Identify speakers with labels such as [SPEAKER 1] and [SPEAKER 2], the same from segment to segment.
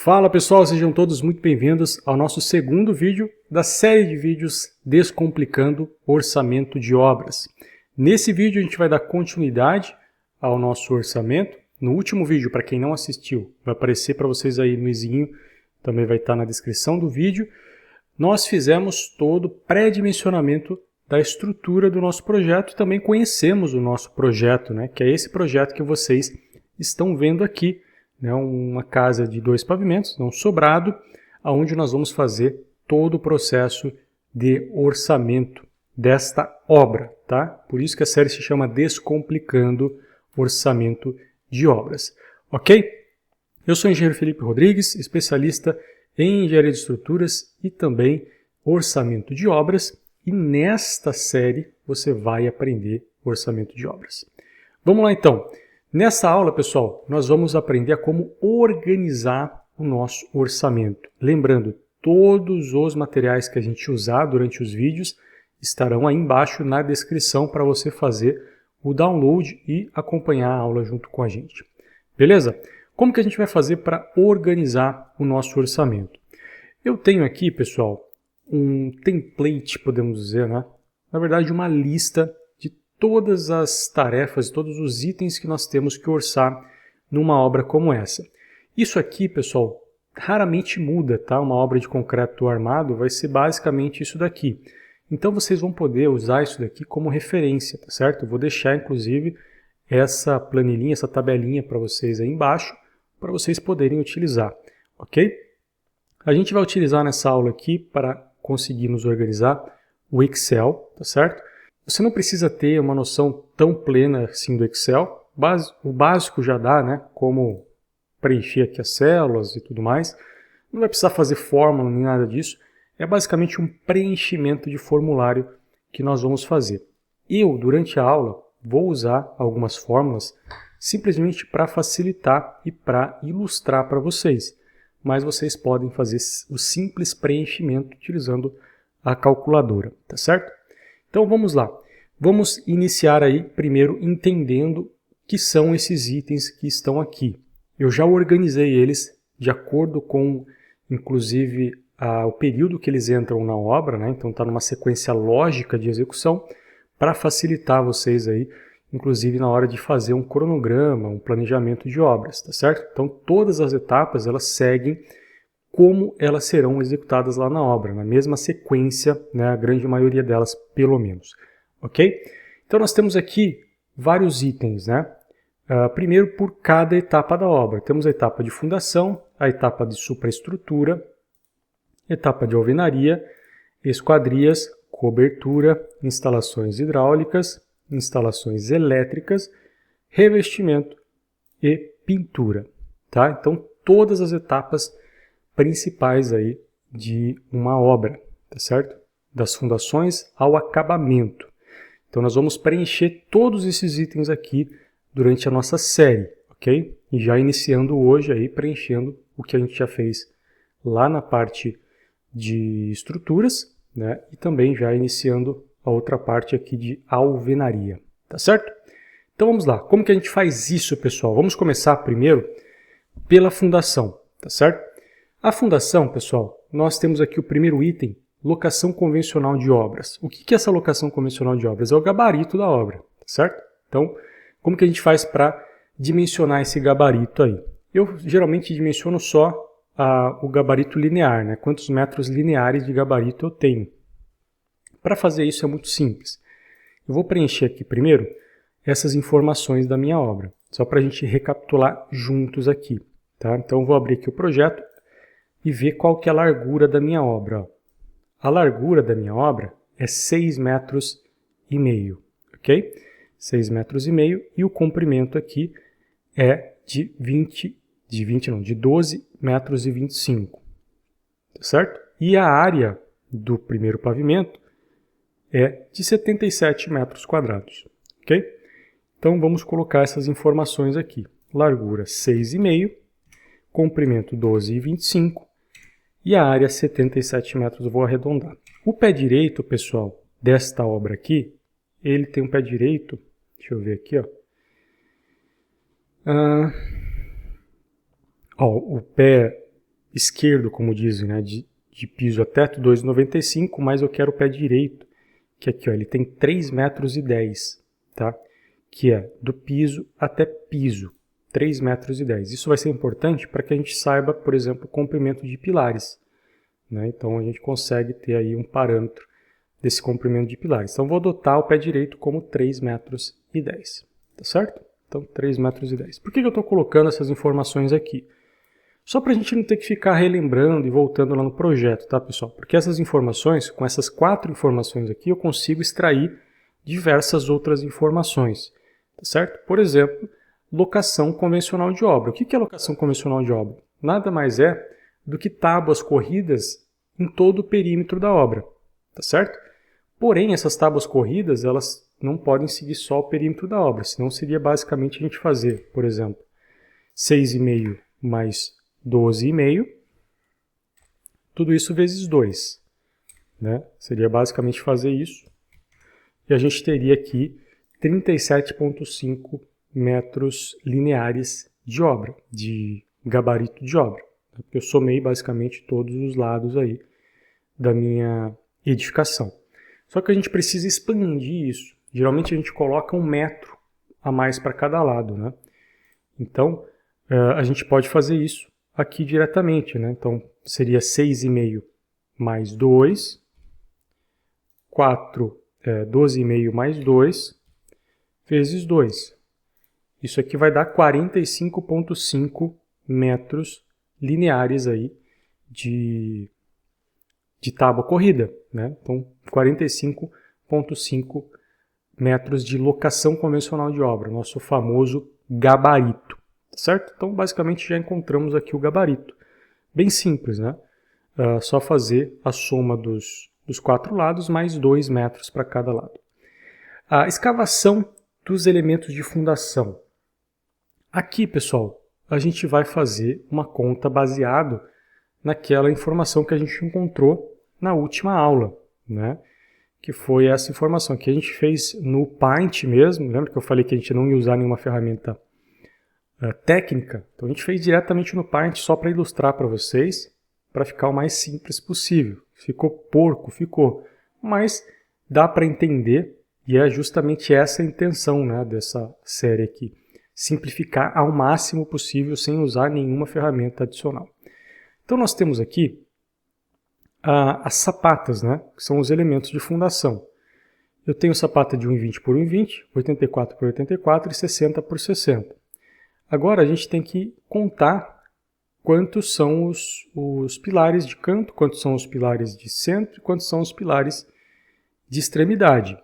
[SPEAKER 1] Fala pessoal, sejam todos muito bem-vindos ao nosso segundo vídeo da série de vídeos Descomplicando Orçamento de Obras. Nesse vídeo a gente vai dar continuidade ao nosso orçamento. No último vídeo, para quem não assistiu, vai aparecer para vocês aí no izinho, também vai estar na descrição do vídeo. Nós fizemos todo o pré-dimensionamento da estrutura do nosso projeto e também conhecemos o nosso projeto, né? Que é esse projeto que vocês estão vendo aqui. Uma casa de 2 pavimentos, um sobrado, onde nós vamos fazer todo o processo de orçamento desta obra, tá? Por isso que a série se chama Descomplicando Orçamento de Obras, ok? Eu sou o engenheiro Felipe Rodrigues, especialista em engenharia de estruturas e também orçamento de obras, e nesta série você vai aprender orçamento de obras. Vamos lá então. Nessa aula, pessoal, nós vamos aprender a como organizar o nosso orçamento. Lembrando, todos os materiais que a gente usar durante os vídeos estarão aí embaixo na descrição para você fazer o download e acompanhar a aula junto com a gente. Beleza? Como que a gente vai fazer para organizar o nosso orçamento? Eu tenho aqui, pessoal, um template, podemos dizer, né? Na verdade, uma lista todas as tarefas, todos os itens que nós temos que orçar numa obra como essa. Isso aqui, pessoal, raramente muda, tá? Uma obra de concreto armado vai ser basicamente isso daqui. Então vocês vão poder usar isso daqui como referência, tá certo? Eu vou deixar, inclusive, essa planilhinha, essa tabelinha para vocês aí embaixo, para vocês poderem utilizar, ok? A gente vai utilizar nessa aula aqui, para conseguir nos organizar, o Excel, tá certo? Você não precisa ter uma noção tão plena assim do Excel. O básico já dá, né? Como preencher aqui as células e tudo mais. Não vai precisar fazer fórmula nem nada disso. É basicamente um preenchimento de formulário que nós vamos fazer. Eu, durante a aula, vou usar algumas fórmulas simplesmente para facilitar e para ilustrar para vocês. Mas vocês podem fazer o simples preenchimento utilizando a calculadora, tá certo? Então vamos lá. Vamos iniciar aí primeiro entendendo o que são esses itens que estão aqui. Eu já organizei eles de acordo com, inclusive, o período que eles entram na obra, né? Então está numa sequência lógica de execução para facilitar vocês aí, inclusive na hora de fazer um cronograma, um planejamento de obras, tá certo? Então todas as etapas elas seguem como elas serão executadas lá na obra, na mesma sequência, né, a grande maioria delas, pelo menos. Ok? Então nós temos aqui vários itens, né? Primeiro por cada etapa da obra. Temos a etapa de fundação, a etapa de supraestrutura, etapa de alvenaria, esquadrias, cobertura, instalações hidráulicas, instalações elétricas, revestimento e pintura. Tá? Então todas as etapas principais aí de uma obra, tá certo? Das fundações ao acabamento. Então nós vamos preencher todos esses itens aqui durante a nossa série, ok? E já iniciando hoje aí, preenchendo o que a gente já fez lá na parte de estruturas, né? E também já iniciando a outra parte aqui de alvenaria, tá certo? Então vamos lá, como que a gente faz isso, pessoal? Vamos começar primeiro pela fundação, tá certo? A fundação, pessoal, nós temos aqui o primeiro item, locação convencional de obras. O que é essa locação convencional de obras? É o gabarito da obra, certo? Então, como que a gente faz para dimensionar esse gabarito aí? Eu geralmente dimensiono só o gabarito linear, né? Quantos metros lineares de gabarito eu tenho. Para fazer isso é muito simples. Eu vou preencher aqui primeiro essas informações da minha obra, só para a gente recapitular juntos aqui, tá? Então, eu vou abrir aqui o projeto e ver qual que é a largura da minha obra. A largura da minha obra é 6,5 metros, ok? 6,5 metros e o comprimento aqui é de 12,25 metros, tá certo? E a área do primeiro pavimento é de 77 metros quadrados, ok? Então vamos colocar essas informações aqui. Largura 6,5, comprimento 12,25 e a área 77 metros, eu vou arredondar. O pé direito, pessoal, desta obra aqui, ele tem um pé direito, deixa eu ver aqui, ó. O pé esquerdo, como dizem, né, de piso a teto 2,95, mas eu quero o pé direito, que aqui ó, ele tem 3,10 metros, tá? Que é do piso até piso, 3,10 metros. Isso vai ser importante para que a gente saiba, por exemplo, o comprimento de pilares, né? Então a gente consegue ter aí um parâmetro desse comprimento de pilares. Então vou adotar o pé direito como 3,10 metros, tá certo? Então 3,10 metros. Por que eu estou colocando essas informações aqui? Só para a gente não ter que ficar relembrando e voltando lá no projeto, tá, pessoal? Porque essas informações, com essas 4 informações aqui, eu consigo extrair diversas outras informações, tá certo? Por exemplo, locação convencional de obra. O que é locação convencional de obra? Nada mais é do que tábuas corridas em todo o perímetro da obra, tá certo? Porém, essas tábuas corridas, elas não podem seguir só o perímetro da obra, senão seria basicamente a gente fazer, por exemplo, 6,5 mais 12,5, tudo isso vezes 2, né? Seria basicamente fazer isso. E a gente teria aqui 37,5 metros lineares de obra, de gabarito de obra. Porque eu somei basicamente todos os lados aí da minha edificação. Só que a gente precisa expandir isso. Geralmente a gente coloca 1 metro a mais para cada lado, né? Então, a gente pode fazer isso aqui diretamente, né? Então, seria 6,5 mais 2, 12,5 mais 2, vezes 2. Isso aqui vai dar 45,5 metros lineares aí de tábua corrida, né? Então, 45,5 metros de locação convencional de obra, nosso famoso gabarito, certo? Então, basicamente, já encontramos aqui o gabarito. Bem simples, né? Só fazer a soma dos 4 lados mais 2 metros para cada lado. A escavação dos elementos de fundação. Aqui, pessoal, a gente vai fazer uma conta baseado naquela informação que a gente encontrou na última aula, né? Que foi essa informação que a gente fez no Paint mesmo. Lembra que eu falei que a gente não ia usar nenhuma ferramenta técnica? Então a gente fez diretamente no Paint só para ilustrar para vocês, para ficar o mais simples possível. Ficou porco, ficou, mas dá para entender e é justamente essa a intenção, né, dessa série aqui. Simplificar ao máximo possível sem usar nenhuma ferramenta adicional. Então nós temos aqui as sapatas, né, que são os elementos de fundação. Eu tenho sapata de 1,20 por 1,20, 84 por 84 e 60 por 60. Agora a gente tem que contar quantos são os pilares de canto, quantos são os pilares de centro e quantos são os pilares de extremidade.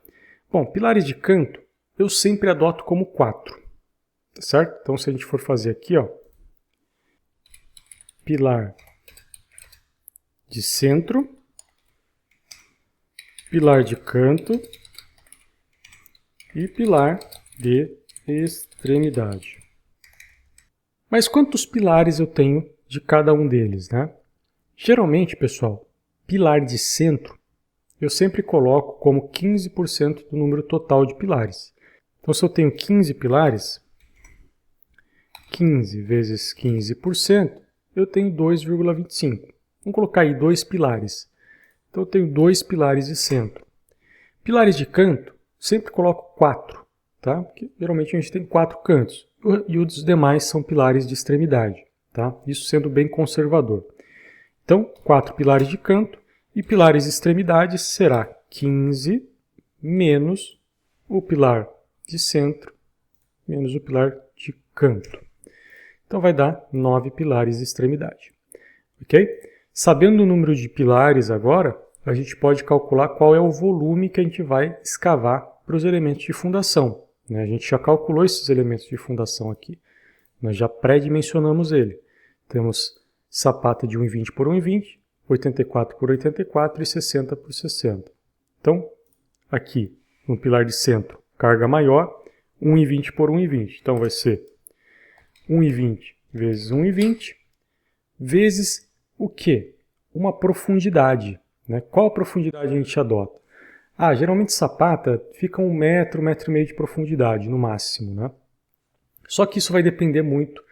[SPEAKER 1] Bom, pilares de canto eu sempre adoto como 4, tá certo? Então se a gente for fazer aqui, ó, pilar de centro, pilar de canto e pilar de extremidade. Mas quantos pilares eu tenho de cada um deles, né? Geralmente, pessoal, pilar de centro eu sempre coloco como 15% do número total de pilares. Então, se eu tenho 15 pilares, 15 vezes 15%, eu tenho 2,25. Vamos colocar aí 2 pilares. Então eu tenho 2 pilares de centro. Pilares de canto, sempre coloco 4, tá? Porque geralmente a gente tem 4 cantos. E os demais são pilares de extremidade, tá? Isso sendo bem conservador. Então, 4 pilares de canto e pilares de extremidade será 15 menos o pilar de centro menos o pilar de canto. Então vai dar 9 pilares de extremidade. Ok? Sabendo o número de pilares agora, a gente pode calcular qual é o volume que a gente vai escavar para os elementos de fundação. A gente já calculou esses elementos de fundação aqui. Nós já pré-dimensionamos ele. Temos sapata de 1,20 por 1,20, 84 por 84 e 60 por 60. Então, aqui, no pilar de centro, carga maior, 1,20 por 1,20. Então vai ser 1,20 vezes 1,20 vezes o quê? Uma profundidade. Né? Qual a profundidade a gente adota? Geralmente sapata fica 1 metro, 1,5 metro de profundidade, no máximo. Né? Só que isso vai depender muito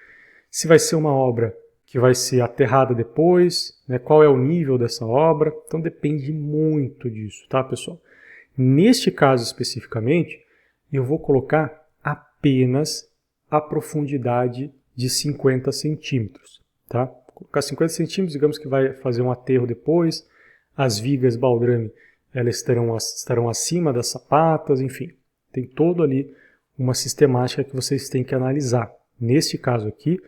[SPEAKER 1] se vai ser uma obra que vai ser aterrada depois, né? Qual é o nível dessa obra. Então depende muito disso, tá, pessoal? Neste caso especificamente, eu vou colocar apenas a profundidade de 50 centímetros, tá? Vou colocar 50 centímetros, digamos que vai fazer um aterro depois, as vigas baldrame elas estarão acima das sapatas, enfim, tem todo ali uma sistemática que vocês têm que analisar. Neste caso aqui,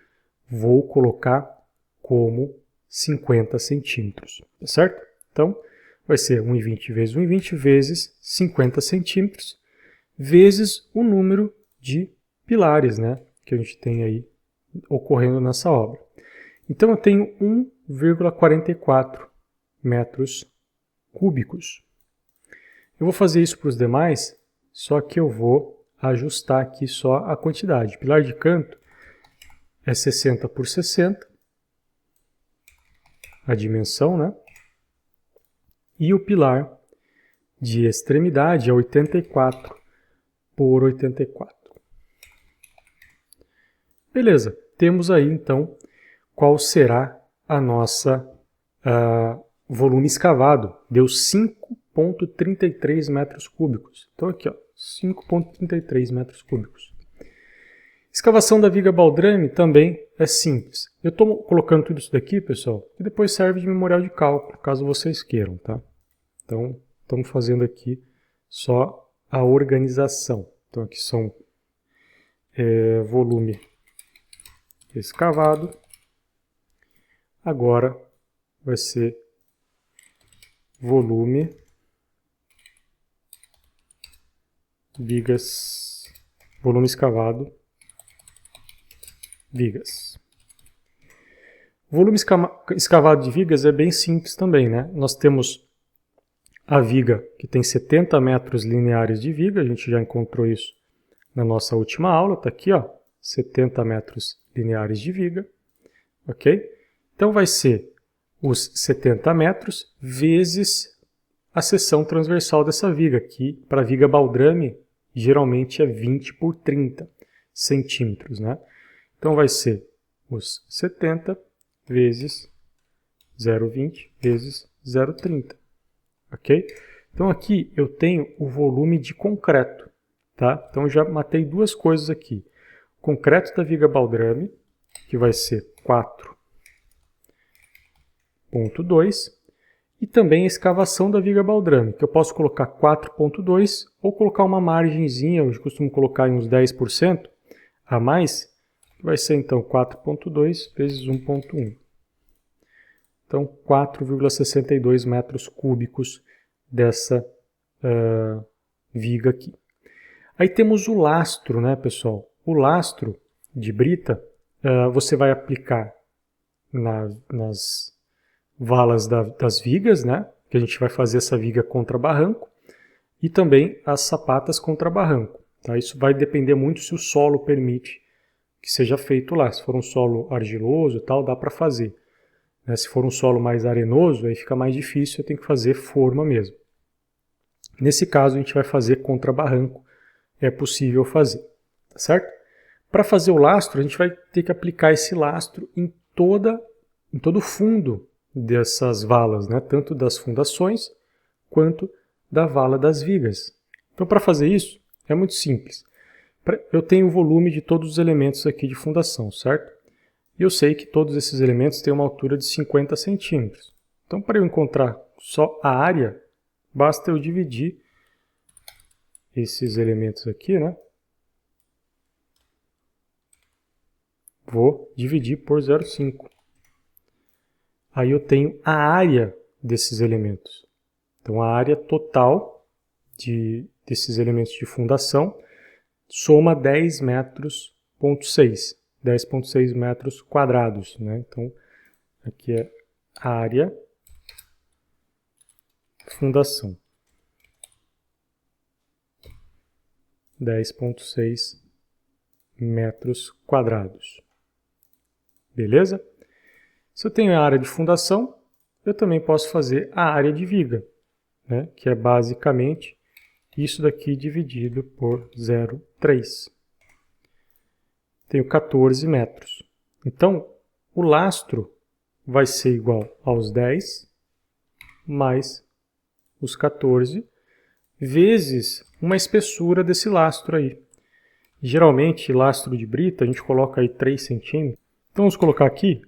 [SPEAKER 1] vou colocar como 50 centímetros, tá certo? Então, vai ser 1,20 vezes 1,20 vezes 50 centímetros, vezes o número de pilares, né, que a gente tem aí ocorrendo nessa obra. Então, eu tenho 1,44 metros cúbicos. Eu vou fazer isso para os demais, só que eu vou ajustar aqui só a quantidade. Pilar de canto é 60 por 60, a dimensão, né? E o pilar de extremidade é 84 por 84. Beleza, temos aí então qual será a nossa volume escavado. Deu 5,33 metros cúbicos. Então aqui, ó, 5,33 metros cúbicos. Escavação da viga baldrame também é simples. Eu estou colocando tudo isso daqui, pessoal, e depois serve de memorial de cálculo, caso vocês queiram, tá? Então, estamos fazendo aqui só a organização. Então, aqui são volume escavado. Agora vai ser volume vigas, volume escavado, vigas. O volume escavado de vigas é bem simples também, né? Nós temos a viga que tem 70 metros lineares de viga, a gente já encontrou isso na nossa última aula, está aqui, ó, 70 metros lineares de viga, ok? Então vai ser os 70 metros vezes a seção transversal dessa viga, que para a viga baldrame geralmente é 20 por 30 centímetros, né? Então vai ser os 70 vezes 0,20 vezes 0,30, ok? Então aqui eu tenho o volume de concreto, tá? Então eu já matei duas coisas aqui. Concreto da viga baldrame, que vai ser 4,2, e também a escavação da viga baldrame, que eu posso colocar 4,2 ou colocar uma margenzinha, eu costumo colocar em uns 10% a mais, que vai ser então 4,2 vezes 1,1. Então 4,62 metros cúbicos dessa viga aqui. Aí temos o lastro, né, pessoal? O lastro de brita você vai aplicar nas valas das vigas, né? Que a gente vai fazer essa viga contra barranco, e também as sapatas contra barranco. Tá? Isso vai depender muito se o solo permite que seja feito lá. Se for um solo argiloso e tal, dá para fazer. Né? Se for um solo mais arenoso, aí fica mais difícil, eu tenho que fazer forma mesmo. Nesse caso, a gente vai fazer contra barranco, é possível fazer, tá certo? Para fazer o lastro, a gente vai ter que aplicar esse lastro em todo o fundo dessas valas, né? Tanto das fundações quanto da vala das vigas. Então, para fazer isso, é muito simples. Eu tenho o volume de todos os elementos aqui de fundação, certo? E eu sei que todos esses elementos têm uma altura de 50 centímetros. Então, para eu encontrar só a área, basta eu dividir esses elementos aqui, né? Vou dividir por 0,5. Aí eu tenho a área desses elementos. Então, a área total desses elementos de fundação soma 10,6 metros quadrados, né? Então, aqui é a área fundação. 10,6 metros quadrados. Beleza? Se eu tenho a área de fundação, eu também posso fazer a área de viga, né? Que é basicamente isso daqui dividido por 0,3. Tenho 14 metros. Então, o lastro vai ser igual aos 10 mais os 14 vezes uma espessura desse lastro aí. Geralmente, lastro de brita, a gente coloca aí 3 centímetros. Então, vamos colocar aqui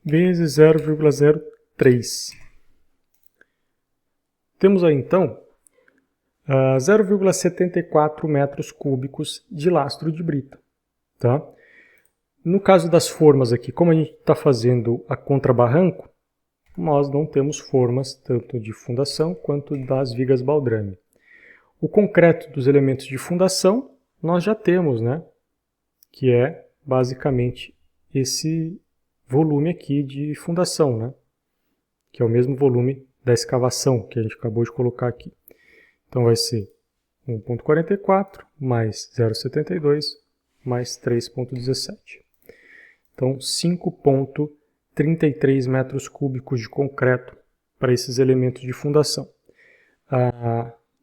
[SPEAKER 1] vezes 0,03. Temos aí, então, 0,74 metros cúbicos de lastro de brita. Tá? No caso das formas aqui, como a gente está fazendo a contrabarranco, nós não temos formas tanto de fundação quanto das vigas baldrame. O concreto dos elementos de fundação nós já temos, né? Que é basicamente esse volume aqui de fundação, né? Que é o mesmo volume da escavação que a gente acabou de colocar aqui. Então vai ser 1,44 mais 0,72 mais 3,17. Então 5,33 metros cúbicos de concreto para esses elementos de fundação.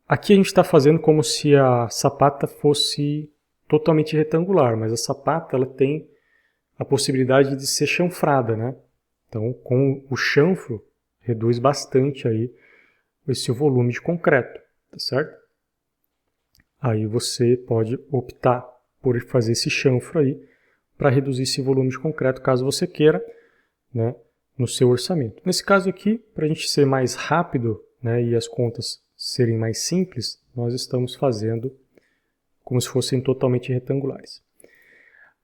[SPEAKER 1] Aqui a gente está fazendo como se a sapata fosse totalmente retangular, mas a sapata ela tem a possibilidade de ser chanfrada, né? Então, com o chanfro, reduz bastante aí esse volume de concreto, tá certo? Aí você pode optar por fazer esse chanfro aí para reduzir esse volume de concreto, caso você queira, né, no seu orçamento. Nesse caso aqui, para a gente ser mais rápido, né, e as contas serem mais simples, nós estamos fazendo como se fossem totalmente retangulares.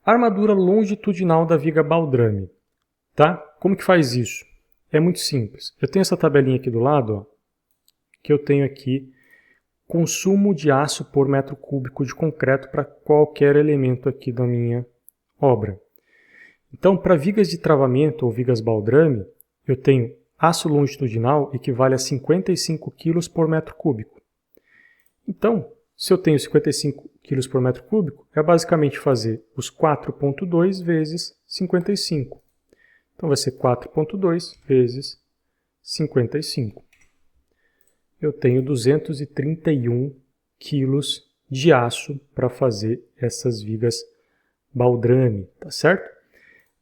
[SPEAKER 1] Armadura longitudinal da viga baldrame. Tá? Como que faz isso? É muito simples. Eu tenho essa tabelinha aqui do lado, ó, que eu tenho aqui consumo de aço por metro cúbico de concreto para qualquer elemento aqui da minha obra. Então, para vigas de travamento ou vigas baldrame, eu tenho aço longitudinal equivale a 55 kg por metro cúbico. Então, se eu tenho 55 kg por metro cúbico, é basicamente fazer os 4,2 vezes 55. Então vai ser 4,2 vezes 55. Eu tenho 231 kg de aço para fazer essas vigas baldrame, tá certo?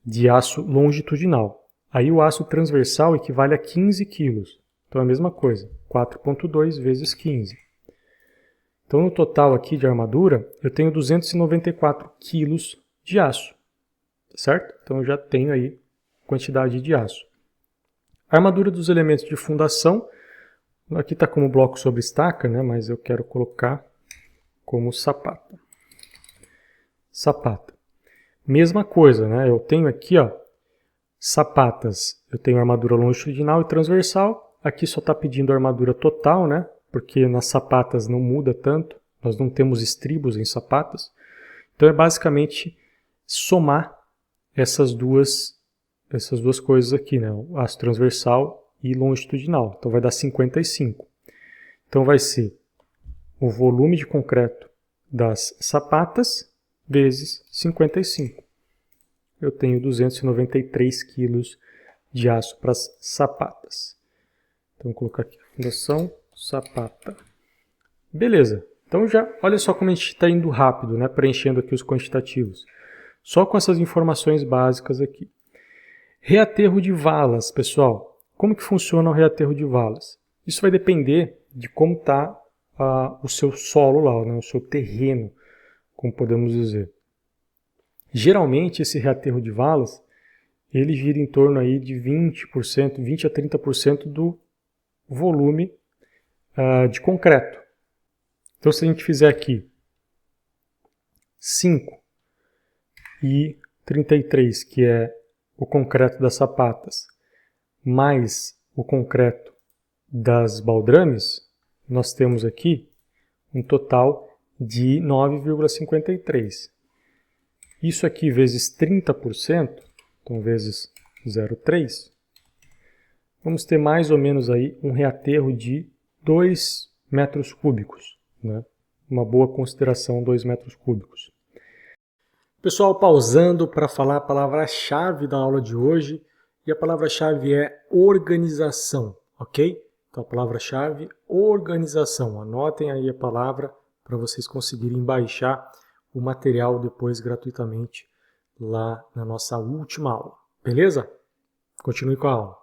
[SPEAKER 1] De aço longitudinal. Aí o aço transversal equivale a 15 kg. Então é a mesma coisa, 4,2 vezes 15. Então no total aqui de armadura, eu tenho 294 kg de aço, tá certo? Então eu já tenho aí quantidade de aço. A armadura dos elementos de fundação, aqui está como bloco sobre estaca, né? Mas eu quero colocar como sapata. Sapata. Mesma coisa, né? Eu tenho aqui, ó, sapatas. Eu tenho armadura longitudinal e transversal. Aqui só está pedindo a armadura total, né? Porque nas sapatas não muda tanto. Nós não temos estribos em sapatas. Então é basicamente somar essas duas coisas aqui, né? O aço transversal e longitudinal. Então vai dar 55. Então vai ser o volume de concreto das sapatas vezes 55. Eu tenho 293 kg de aço para as sapatas. Então vou colocar aqui fundação sapata. Beleza. Então já, olha só como a gente está indo rápido, né? Preenchendo aqui os quantitativos. Só com essas informações básicas aqui. Reaterro de valas, pessoal. Como que funciona o reaterro de valas? Isso vai depender de como está o seu solo lá, né? O seu terreno, como podemos dizer. Geralmente esse reaterro de valas, ele gira em torno aí de 20%, 20 a 30% do volume de concreto. Então se a gente fizer aqui 5 e 33, que é o concreto das sapatas, mais o concreto das baldrames, nós temos aqui um total de 9,53. Isso aqui vezes 30%, então vezes 0,3, vamos ter mais ou menos aí um reaterro de 2 metros cúbicos, né? Uma boa consideração, 2 metros cúbicos. Pessoal, pausando para falar a palavra-chave da aula de hoje, e a palavra-chave é organização, ok? Então a palavra-chave, organização. Anotem aí a palavra para vocês conseguirem baixar o material depois gratuitamente lá na nossa última aula, beleza? Continue com a aula.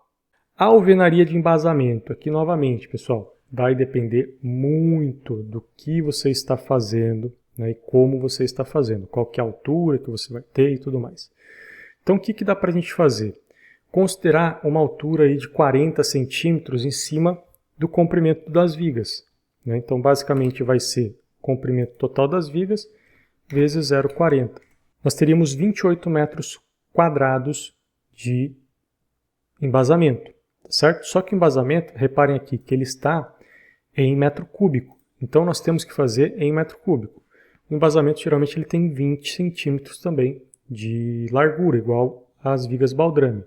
[SPEAKER 1] A alvenaria de embasamento, aqui novamente, pessoal, vai depender muito do que você está fazendo, né, e como você está fazendo, qual que é a altura que você vai ter e tudo mais. Então, o que dá para a gente fazer? Considerar uma altura aí de 40 centímetros em cima do comprimento das vigas, né? Então, basicamente, vai ser o comprimento total das vigas vezes 0,40. Nós teríamos 28 metros quadrados de embasamento, certo? Só que o embasamento, reparem aqui, que ele está em metro cúbico. Então, nós temos que fazer em metro cúbico. O embasamento, geralmente, ele tem 20 centímetros também de largura, igual às vigas baldrame.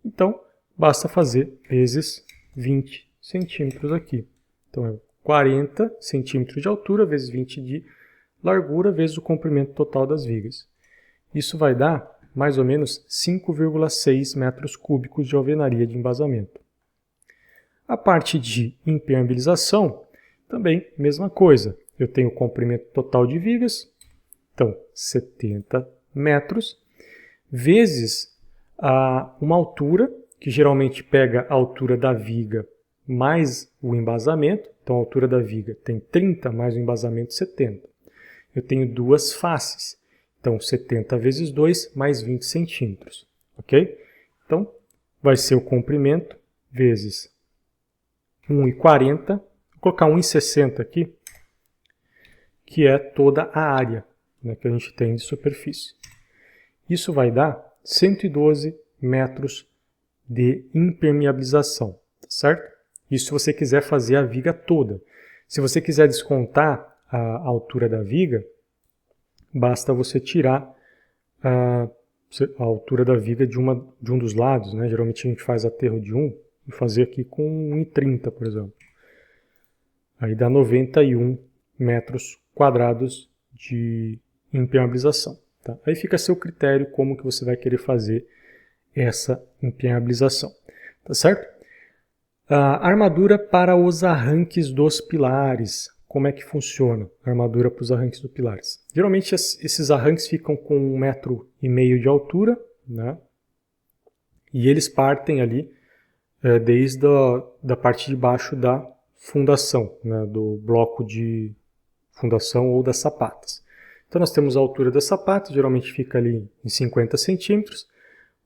[SPEAKER 1] Então, basta fazer vezes 20 centímetros aqui. Então, é 40 centímetros de altura vezes 20 de largura vezes o comprimento total das vigas. Isso vai dar mais ou menos 5,6 metros cúbicos de alvenaria de embasamento. A parte de impermeabilização, também mesma coisa. Eu tenho o comprimento total de vigas, então 70 metros, vezes uma altura, que geralmente pega a altura da viga mais o embasamento. Então a altura da viga tem 30 mais o embasamento 70. Eu tenho duas faces, então 70 vezes 2 mais 20 centímetros, ok? Então vai ser o comprimento vezes 1,40, vou colocar 1,60 aqui, que é toda a área, né, que a gente tem de superfície. Isso vai dar 112 metros de impermeabilização, certo? Isso se você quiser fazer a viga toda. Se você quiser descontar a altura da viga, basta você tirar a altura da viga de um dos lados, né? Geralmente a gente faz aterro de um e fazer aqui com 1,30, por exemplo. Aí dá 91 metros quadrados de impermeabilização. Tá? Aí fica a seu critério como que você vai querer fazer essa impermeabilização. Tá certo? A armadura para os arranques dos pilares. Como é que funciona a armadura para os arranques dos pilares? Geralmente esses arranques ficam com 1,5 metro de altura, né? E eles partem ali desde da parte de baixo da fundação, né? Do bloco de fundação ou das sapatas. Então nós temos a altura das sapatas, geralmente fica ali em 50 centímetros,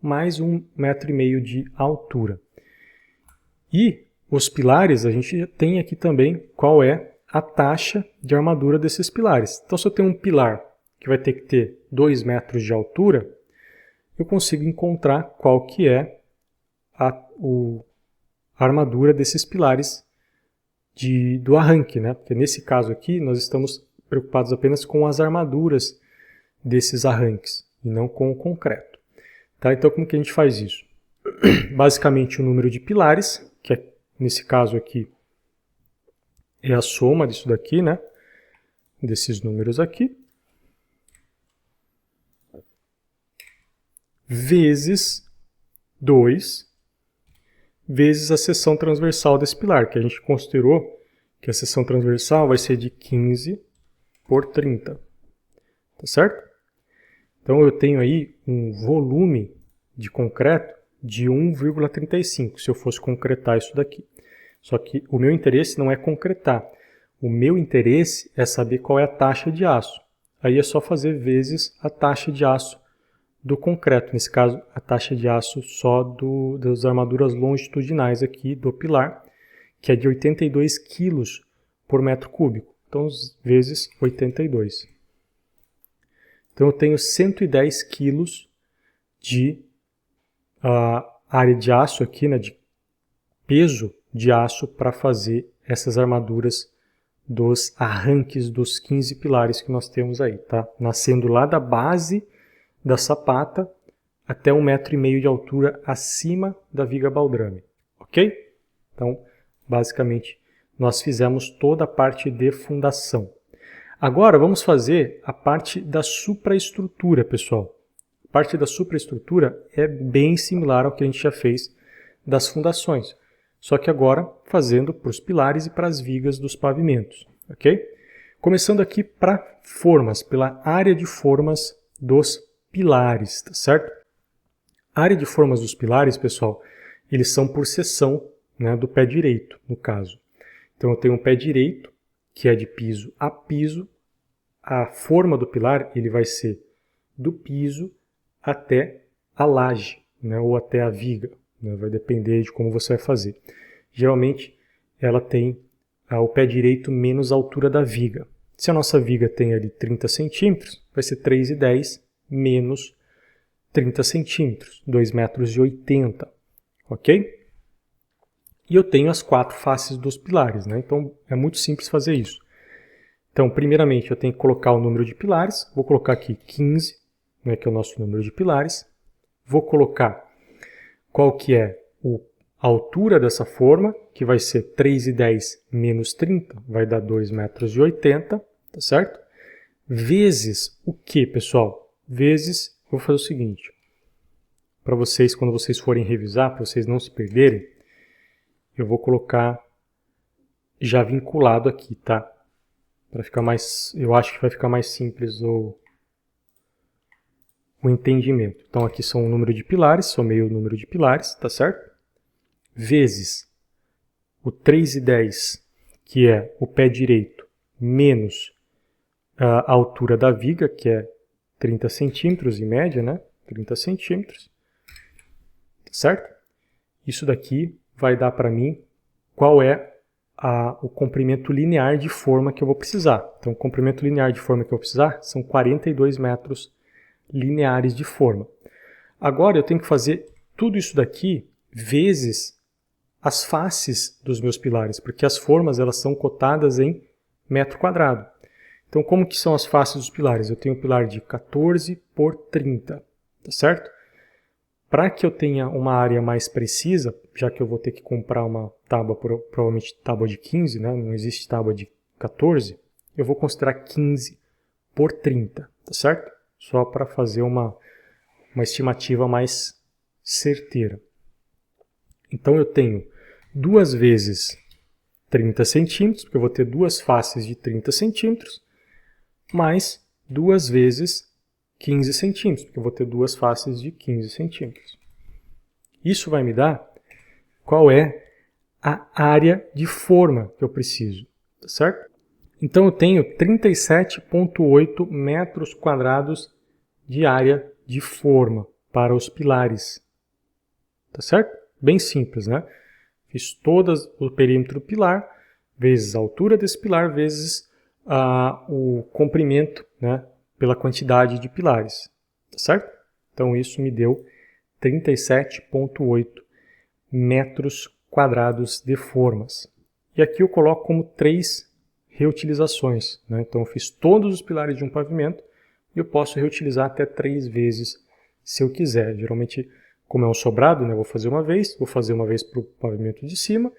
[SPEAKER 1] mais 1,5 metro de altura. E os pilares, a gente tem aqui também qual é a taxa de armadura desses pilares. Então, se eu tenho um pilar que vai ter que ter 2 metros de altura, eu consigo encontrar qual que é a armadura desses pilares do arranque, né? Porque nesse caso aqui, nós estamos preocupados apenas com as armaduras desses arranques, e não com o concreto. Tá? Então, como que a gente faz isso? Basicamente, o número de pilares, que é, nesse caso aqui, é a soma disso daqui, né? Desses números aqui. Vezes 2, vezes a seção transversal desse pilar, que a gente considerou que a seção transversal vai ser de 15 por 30. Tá certo? Então eu tenho aí um volume de concreto de 1,35, se eu fosse concretar isso daqui. Só que o meu interesse não é concretar. O meu interesse é saber qual é a taxa de aço. Aí é só fazer vezes a taxa de aço do concreto. Nesse caso, a taxa de aço só das armaduras longitudinais aqui do pilar, que é de 82 kg por metro cúbico. Então, vezes 82. Então, eu tenho 110 kg de área de aço aqui, né, de peso de aço para fazer essas armaduras dos arranques dos 15 pilares que nós temos aí, tá? Nascendo lá da base da sapata até 1,5 metro de altura acima da viga baldrame, ok? Então, basicamente, nós fizemos toda a parte de fundação. Agora, vamos fazer a parte da supraestrutura, pessoal. A parte da supraestrutura é bem similar ao que a gente já fez das fundações, só que agora fazendo para os pilares e para as vigas dos pavimentos, ok? Começando aqui para formas, pela área de formas dos pilares, tá certo? A área de formas dos pilares, pessoal, eles são por seção, né, do pé direito, no caso. Então eu tenho um pé direito, que é de piso a piso. A forma do pilar ele vai ser do piso até a laje, né, ou até a viga, né, vai depender de como você vai fazer. Geralmente ela tem o pé direito menos a altura da viga. Se a nossa viga tem ali 30 centímetros, vai ser 3,10 menos 30 centímetros, 2,80 m, ok? E eu tenho as 4 faces dos pilares, né? Então é muito simples fazer isso. Então, primeiramente, eu tenho que colocar o número de pilares. Vou colocar aqui 15, né, que é o nosso número de pilares. Vou colocar qual que é a altura dessa forma, que vai ser 3,10 menos 30, vai dar 2,80 m, tá certo? Vezes o que, pessoal? Vezes, vou fazer o seguinte, para vocês, quando vocês forem revisar, para vocês não se perderem, eu vou colocar já vinculado aqui, tá? Para ficar mais, eu acho que vai ficar mais simples o entendimento. Então aqui são o número de pilares, somei o número de pilares, tá certo? Vezes o 3,10, que é o pé direito, menos a altura da viga, que é 30 centímetros em média, né? 30 centímetros, tá certo? Isso daqui vai dar para mim qual é o comprimento linear de forma que eu vou precisar. Então, o comprimento linear de forma que eu vou precisar são 42 metros lineares de forma. Agora, eu tenho que fazer tudo isso daqui vezes as faces dos meus pilares, porque as formas elas são cotadas em metro quadrado. Então, como que são as faces dos pilares? Eu tenho um pilar de 14 por 30, tá certo? Para que eu tenha uma área mais precisa, já que eu vou ter que comprar uma tábua, provavelmente tábua de 15, né? Não existe tábua de 14, eu vou considerar 15 por 30, tá certo? Só para fazer uma estimativa mais certeira. Então eu tenho 2 vezes 30 centímetros, porque eu vou ter 2 faces de 30 centímetros, mais 2 vezes 15 centímetros, porque eu vou ter 2 faces de 15 centímetros. Isso vai me dar qual é a área de forma que eu preciso, tá certo? Então eu tenho 37,8 metros quadrados de área de forma para os pilares, tá certo? Bem simples, né? Fiz todo o perímetro do pilar, vezes a altura desse pilar, vezes o comprimento, né, pela quantidade de pilares, tá certo? Então isso me deu 37,8 metros quadrados de formas. E aqui eu coloco como 3 reutilizações, né? Então eu fiz todos os pilares de um pavimento e eu posso reutilizar até 3 vezes se eu quiser. Geralmente, como é um sobrado, né, eu vou fazer uma vez para o pavimento de cima,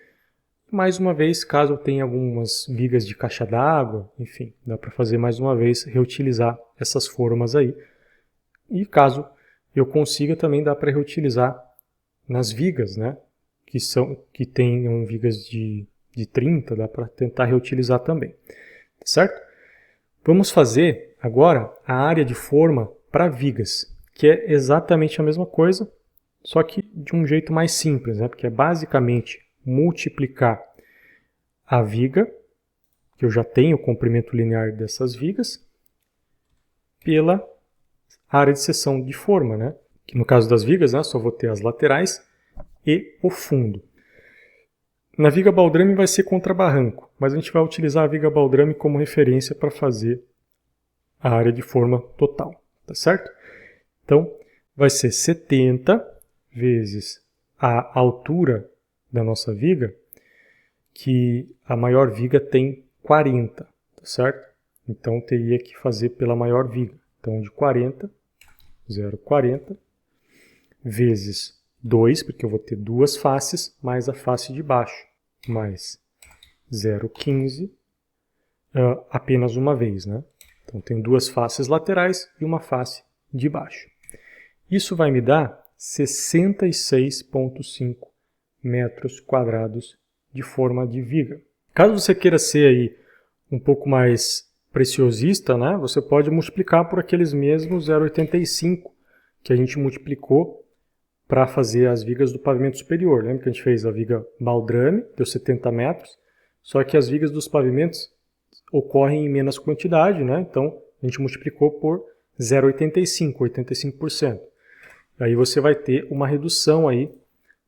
[SPEAKER 1] mais uma vez, caso eu tenha algumas vigas de caixa d'água, enfim, dá para fazer mais uma vez, reutilizar essas formas aí. E caso eu consiga, também dá para reutilizar nas vigas, né, que tenham vigas de 30, dá para tentar reutilizar também, tá certo? Vamos fazer agora a área de forma para vigas, que é exatamente a mesma coisa, só que de um jeito mais simples, né, porque é basicamente multiplicar a viga, que eu já tenho o comprimento linear dessas vigas, pela área de seção de forma, né? Que no caso das vigas, né, só vou ter as laterais e o fundo. Na viga baldrame vai ser contrabarranco, mas a gente vai utilizar a viga baldrame como referência para fazer a área de forma total, tá certo? Então, vai ser 70 vezes a altura da nossa viga, que a maior viga tem 40, tá certo? Então, teria que fazer pela maior viga. Então, de 40, 0,40, vezes 2, porque eu vou ter 2 faces, mais a face de baixo, mais 0,15, apenas uma vez, né? Então, tenho 2 faces laterais e uma face de baixo. Isso vai me dar 66,5 metros quadrados de forma de viga. Caso você queira ser aí um pouco mais preciosista, né, você pode multiplicar por aqueles mesmos 0,85 que a gente multiplicou para fazer as vigas do pavimento superior. Lembra que a gente fez a viga baldrame, deu 70 metros, só que as vigas dos pavimentos ocorrem em menos quantidade, né? Então a gente multiplicou por 0,85, 85%. Aí você vai ter uma redução aí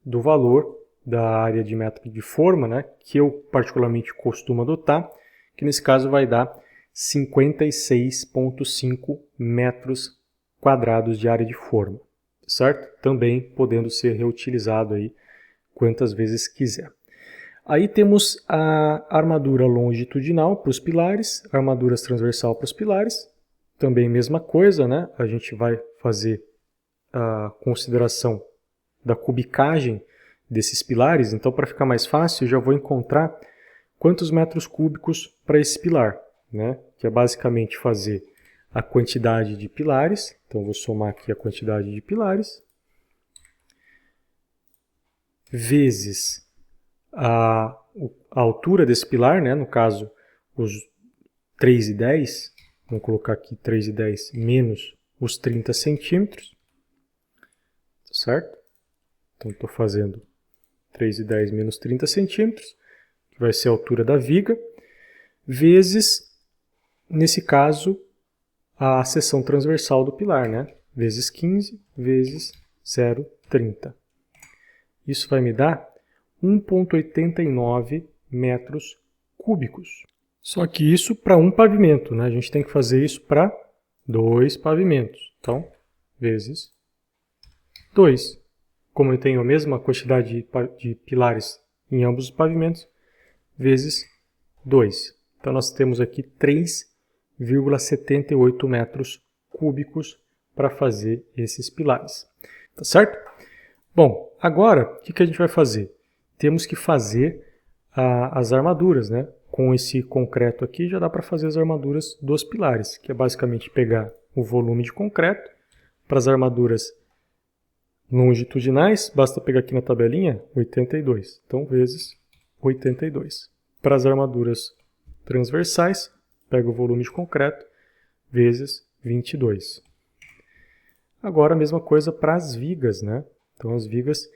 [SPEAKER 1] do valor da área de metro de forma, né? Que eu particularmente costumo adotar, que nesse caso vai dar 56,5 metros quadrados de área de forma, certo? Também podendo ser reutilizado aí quantas vezes quiser. Aí temos a armadura longitudinal para os pilares, armaduras transversal para os pilares, também mesma coisa, né? A gente vai fazer a consideração da cubicagem desses pilares, então para ficar mais fácil eu já vou encontrar quantos metros cúbicos para esse pilar, né? Que é basicamente fazer a quantidade de pilares, então vou somar aqui a quantidade de pilares, vezes a altura desse pilar, né? No caso, os 3,10, vamos colocar aqui 3,10 menos os 30 centímetros, certo? Então estou fazendo 3,10 menos 30 centímetros, que vai ser a altura da viga, vezes, nesse caso, a seção transversal do pilar, né? Vezes 15, vezes 0,30. Isso vai me dar 1,89 metros cúbicos. Só que isso para um pavimento, né? A gente tem que fazer isso para 2 pavimentos. Então, vezes 2. Como eu tenho a mesma quantidade de pilares em ambos os pavimentos, vezes 2. Então, nós temos aqui 3,78 metros cúbicos para fazer esses pilares. Tá certo? Bom, agora, o que a gente vai fazer? Temos que fazer as armaduras, né? Com esse concreto aqui, já dá para fazer as armaduras dos pilares, que é basicamente pegar o volume de concreto. Para as armaduras longitudinais, basta pegar aqui na tabelinha, 82. Então, vezes 82. Para as armaduras transversais, pega o volume de concreto, vezes 22. Agora, a mesma coisa para as vigas, né? Então, as vigas,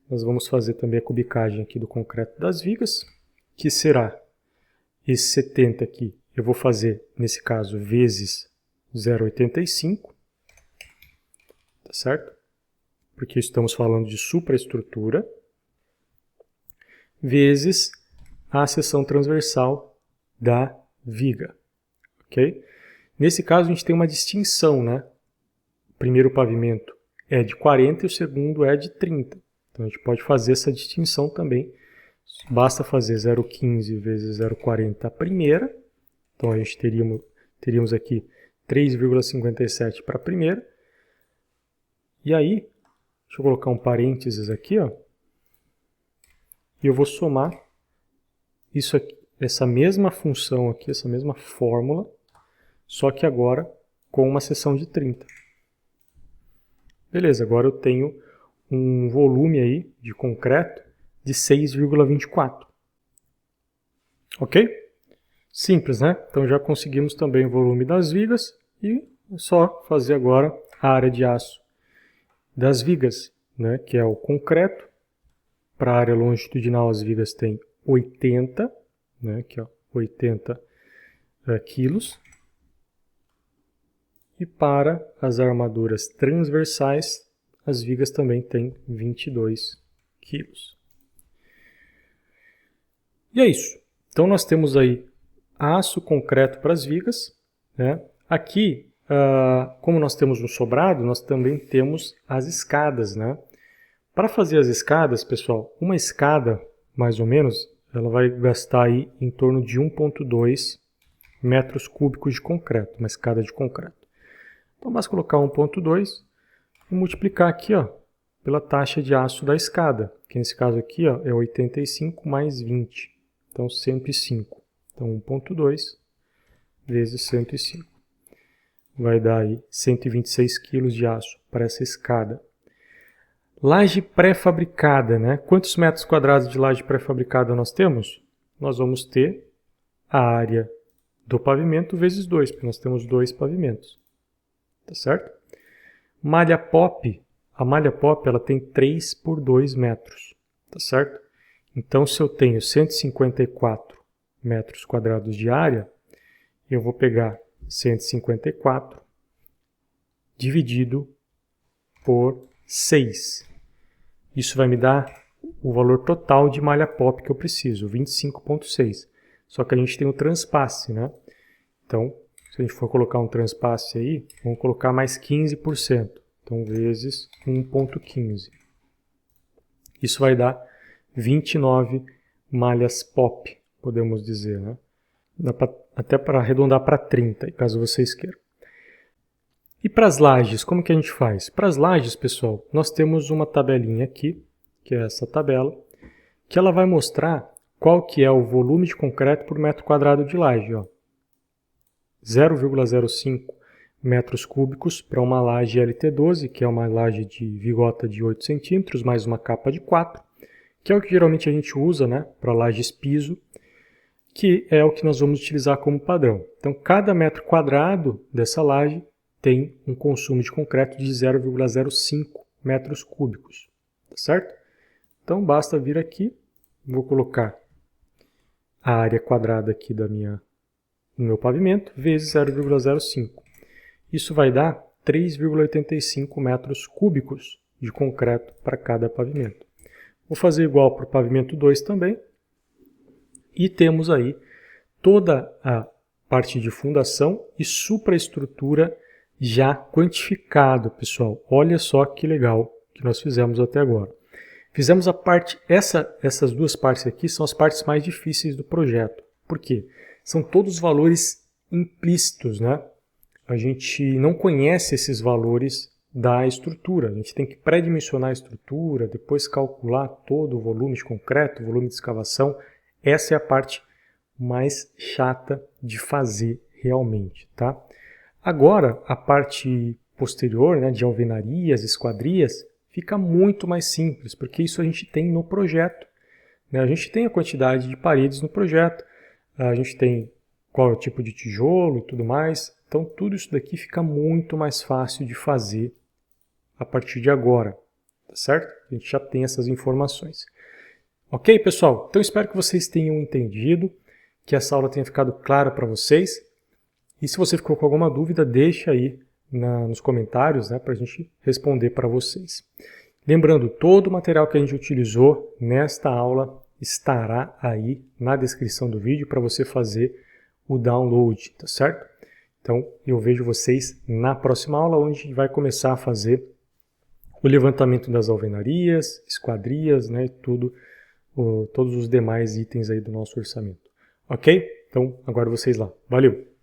[SPEAKER 1] nós vamos fazer também a cubicagem aqui do concreto das vigas, que será esse 70 aqui, eu vou fazer, nesse caso, vezes 0,85, tá certo? Porque estamos falando de supraestrutura, vezes a seção transversal da viga, ok? Nesse caso, a gente tem uma distinção, né? O primeiro pavimento é de 40 e o segundo é de 30. Então, a gente pode fazer essa distinção também. Basta fazer 0,15 vezes 0,40 a primeira. Então, a gente teríamos aqui 3,57 para a primeira. E aí, deixa eu colocar um parênteses aqui, ó. E eu vou somar isso aqui, essa mesma função aqui, essa mesma fórmula, só que agora com uma seção de 30. Beleza, agora eu tenho um volume aí de concreto de 6,24. Ok? Simples, né? Então já conseguimos também o volume das vigas e é só fazer agora a área de aço das vigas, né? Que é o concreto. Para a área longitudinal as vigas têm 80, né? Aqui, ó, 80 quilos. E para as armaduras transversais, as vigas também têm 22 quilos. E é isso. Então nós temos aí aço concreto para as vigas, né? Aqui, como nós temos um sobrado, nós também temos as escadas, né? Para fazer as escadas, pessoal, uma escada, mais ou menos, ela vai gastar aí em torno de 1,2 metros cúbicos de concreto, uma escada de concreto. Então, basta colocar 1,2 e multiplicar aqui, ó, pela taxa de aço da escada, que nesse caso aqui, ó, é 85 mais 20, então 105. Então, 1,2 vezes 105. Vai dar aí 126 kg de aço para essa escada. Laje pré-fabricada, né? Quantos metros quadrados de laje pré-fabricada nós temos? Nós vamos ter a área do pavimento vezes 2, porque nós temos 2 pavimentos. Tá certo? Malha pop, a malha pop ela tem 3 por 2 metros. Tá certo? Então, se eu tenho 154 metros quadrados de área, eu vou pegar 154 dividido por 6. Isso vai me dar o valor total de malha pop que eu preciso, 25,6. Só que a gente tem o transpasse, né? Então, se a gente for colocar um transpasse aí, vamos colocar mais 15%. Então, vezes 1,15. Isso vai dar 29 malhas pop, podemos dizer, né? Dá até para arredondar para 30, caso vocês queiram. E para as lajes, como que a gente faz? Para as lajes, pessoal, nós temos uma tabelinha aqui, que é essa tabela, que ela vai mostrar qual que é o volume de concreto por metro quadrado de laje. 0,05 metros cúbicos para uma laje LT12, que é uma laje de vigota de 8 centímetros, mais uma capa de 4, que é o que geralmente a gente usa, né, para lajes piso, que é o que nós vamos utilizar como padrão. Então, cada metro quadrado dessa laje tem um consumo de concreto de 0,05 metros cúbicos, tá certo? Então, basta vir aqui, vou colocar a área quadrada aqui do meu pavimento, vezes 0,05. Isso vai dar 3,85 metros cúbicos de concreto para cada pavimento. Vou fazer igual para o pavimento 2 também. E temos aí toda a parte de fundação e supraestrutura já quantificado, pessoal. Olha só que legal que nós fizemos até agora. Fizemos a parte, essas duas partes aqui são as partes mais difíceis do projeto. Por quê? São todos valores implícitos, né? A gente não conhece esses valores da estrutura. A gente tem que pré-dimensionar a estrutura, depois calcular todo o volume de concreto, o volume de escavação. Essa é a parte mais chata de fazer realmente, tá? Agora, a parte posterior, né, de alvenarias, esquadrias, fica muito mais simples, porque isso a gente tem no projeto, né? A gente tem a quantidade de paredes no projeto, a gente tem qual é o tipo de tijolo e tudo mais, então tudo isso daqui fica muito mais fácil de fazer a partir de agora, tá certo? A gente já tem essas informações. Ok, pessoal? Então espero que vocês tenham entendido, que essa aula tenha ficado clara para vocês. E se você ficou com alguma dúvida, deixa aí nos comentários, né, para a gente responder para vocês. Lembrando, todo o material que a gente utilizou nesta aula estará aí na descrição do vídeo para você fazer o download, tá certo? Então eu vejo vocês na próxima aula, onde a gente vai começar a fazer o levantamento das alvenarias, esquadrias, né, e todos os demais itens aí do nosso orçamento. Ok? Então, aguardo vocês lá. Valeu!